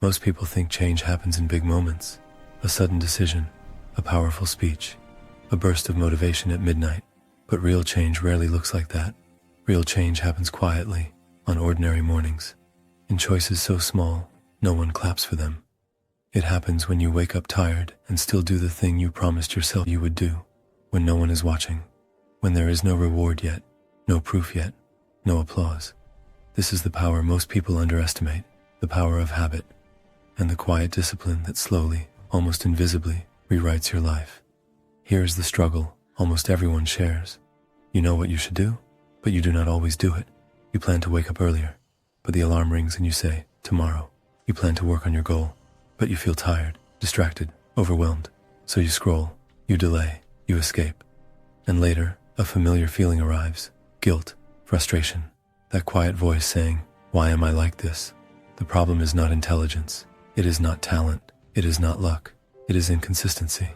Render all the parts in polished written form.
Most people think change happens in big moments, a sudden decision, a powerful speech, a burst of motivation at midnight. But real change rarely looks like that. Real change happens quietly, on ordinary mornings, in choices so small, no one claps for them. It happens when you wake up tired and still do the thing you promised yourself you would do, when no one is watching, when there is no reward yet, no proof yet, no applause. This is the power most people underestimate, the power of habit, and the quiet discipline that slowly, almost invisibly, rewrites your life. Here is the struggle almost everyone shares. You know what you should do, but you do not always do it. You plan to wake up earlier, but the alarm rings and you say, tomorrow. You plan to work on your goal, but you feel tired, distracted, overwhelmed. So you scroll, you delay, you escape. And later, a familiar feeling arrives, guilt, frustration, that quiet voice saying, why am I like this? The problem is not intelligence. It is not talent. It is not luck. It is inconsistency.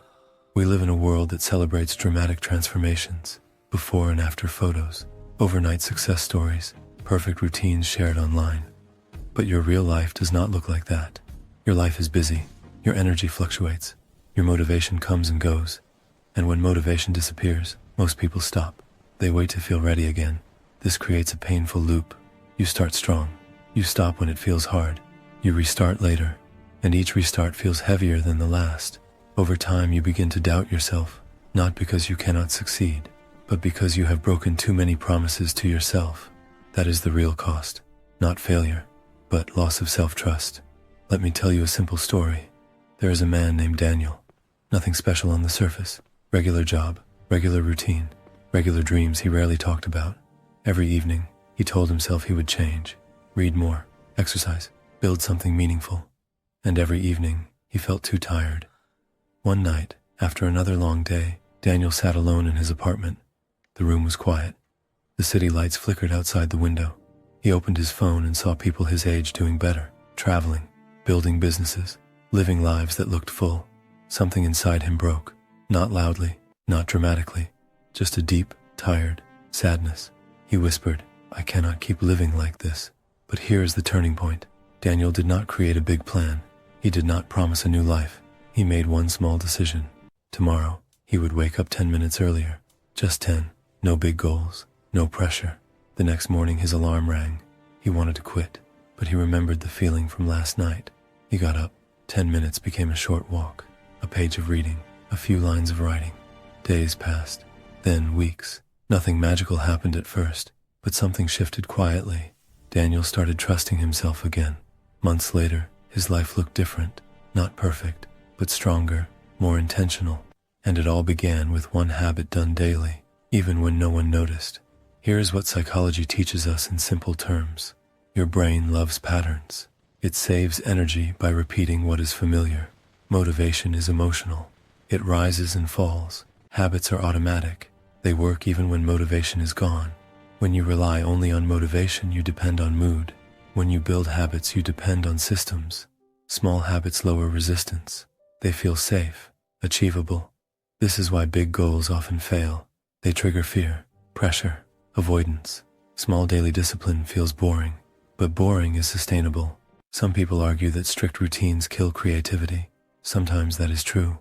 We live in a world that celebrates dramatic transformations, before and after photos, overnight success stories, perfect routines shared online. But your real life does not look like that. Your life is busy, your energy fluctuates, your motivation comes and goes. And when motivation disappears, most people stop. They wait to feel ready again. This creates a painful loop. You start strong. You stop when it feels hard. You restart later, and each restart feels heavier than the last. Over time, you begin to doubt yourself, not because you cannot succeed, but because you have broken too many promises to yourself. That is the real cost, not failure, but loss of self-trust. Let me tell you a simple story. There is a man named Daniel. Nothing special on the surface. Regular job, regular routine, regular dreams he rarely talked about. Every evening, he told himself he would change, read more, exercise, build something meaningful. And every evening, he felt too tired. One night, after another long day, Daniel sat alone in his apartment. The room was quiet. The city lights flickered outside the window. He opened his phone and saw people his age doing better, traveling, building businesses, living lives that looked full. Something inside him broke, not loudly, not dramatically, just a deep, tired sadness. He whispered, I cannot keep living like this. But here is the turning point. Daniel did not create a big plan. He did not promise a new life. He made one small decision. Tomorrow, he would wake up 10 minutes earlier. Just 10. No big goals. No pressure. The next morning his alarm rang. He wanted to quit, but he remembered the feeling from last night. He got up. 10 minutes became a short walk, a page of reading, a few lines of writing. Days passed, then weeks. Nothing magical happened at first, but something shifted quietly. Daniel started trusting himself again. Months later, his life looked different, not perfect, but stronger, more intentional. And it all began with one habit done daily, even when no one noticed. Here is what psychology teaches us in simple terms. Your brain loves patterns. It saves energy by repeating what is familiar. Motivation is emotional. It rises and falls. Habits are automatic. They work even when motivation is gone. When you rely only on motivation, you depend on mood. When you build habits, you depend on systems. Small habits lower resistance. They feel safe, achievable. This is why big goals often fail. They trigger fear, pressure, avoidance. Small daily discipline feels boring, but boring is sustainable. Some people argue that strict routines kill creativity. Sometimes that is true.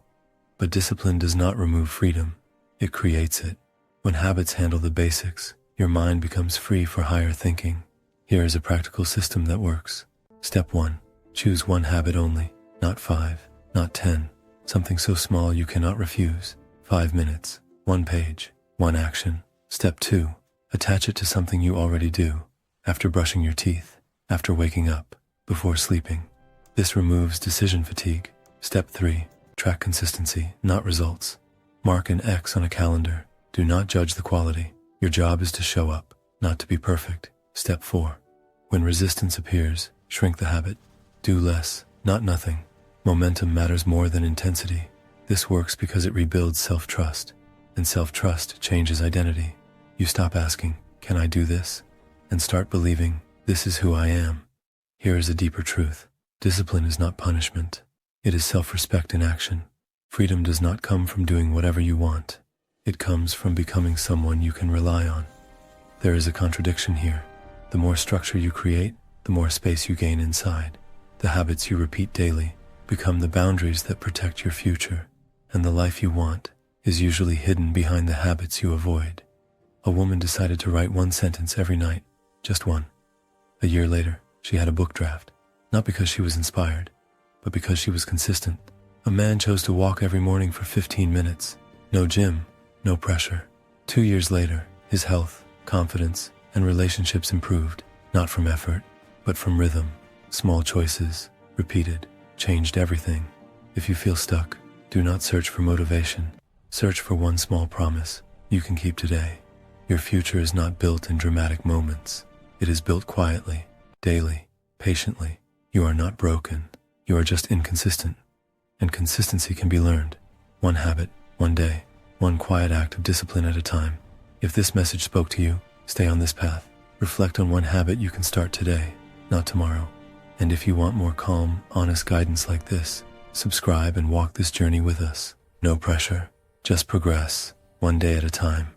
But discipline does not remove freedom. It creates it. When habits handle the basics, your mind becomes free for higher thinking. Here is a practical system that works. Step 1. Choose one habit only, not 5, not 10. Something so small you cannot refuse. 5 minutes, 1 page, 1 action. Step 2. Attach it to something you already do. After brushing your teeth, after waking up, before sleeping. This removes decision fatigue. Step 3. Track consistency, not results. Mark an X on a calendar. Do not judge the quality. Your job is to show up, not to be perfect. Step 4. When resistance appears, shrink the habit. Do less, not nothing. Momentum matters more than intensity. This works because it rebuilds self-trust, and self-trust changes identity. You stop asking, can I do this? And start believing, this is who I am. Here is a deeper truth. Discipline is not punishment. It is self-respect in action. Freedom does not come from doing whatever you want. It comes from becoming someone you can rely on. There is a contradiction here. The more structure you create, the more space you gain inside. The habits you repeat daily become the boundaries that protect your future, and the life you want is usually hidden behind the habits you avoid. A woman decided to write one sentence every night, just one. A year later, she had a book draft, not because she was inspired, but because she was consistent. A man chose to walk every morning for 15 minutes. No gym, no pressure. 2 years later, his health, confidence, and relationships improved, not from effort, but from rhythm. Small choices, repeated, changed everything. If you feel stuck, do not search for motivation. Search for one small promise you can keep today. Your future is not built in dramatic moments. It is built quietly, daily, patiently. You are not broken. You are just inconsistent. And consistency can be learned. One habit, one day, one quiet act of discipline at a time. If this message spoke to you, stay on this path. Reflect on one habit you can start today, not tomorrow. And if you want more calm, honest guidance like this, subscribe and walk this journey with us. No pressure, just progress, one day at a time.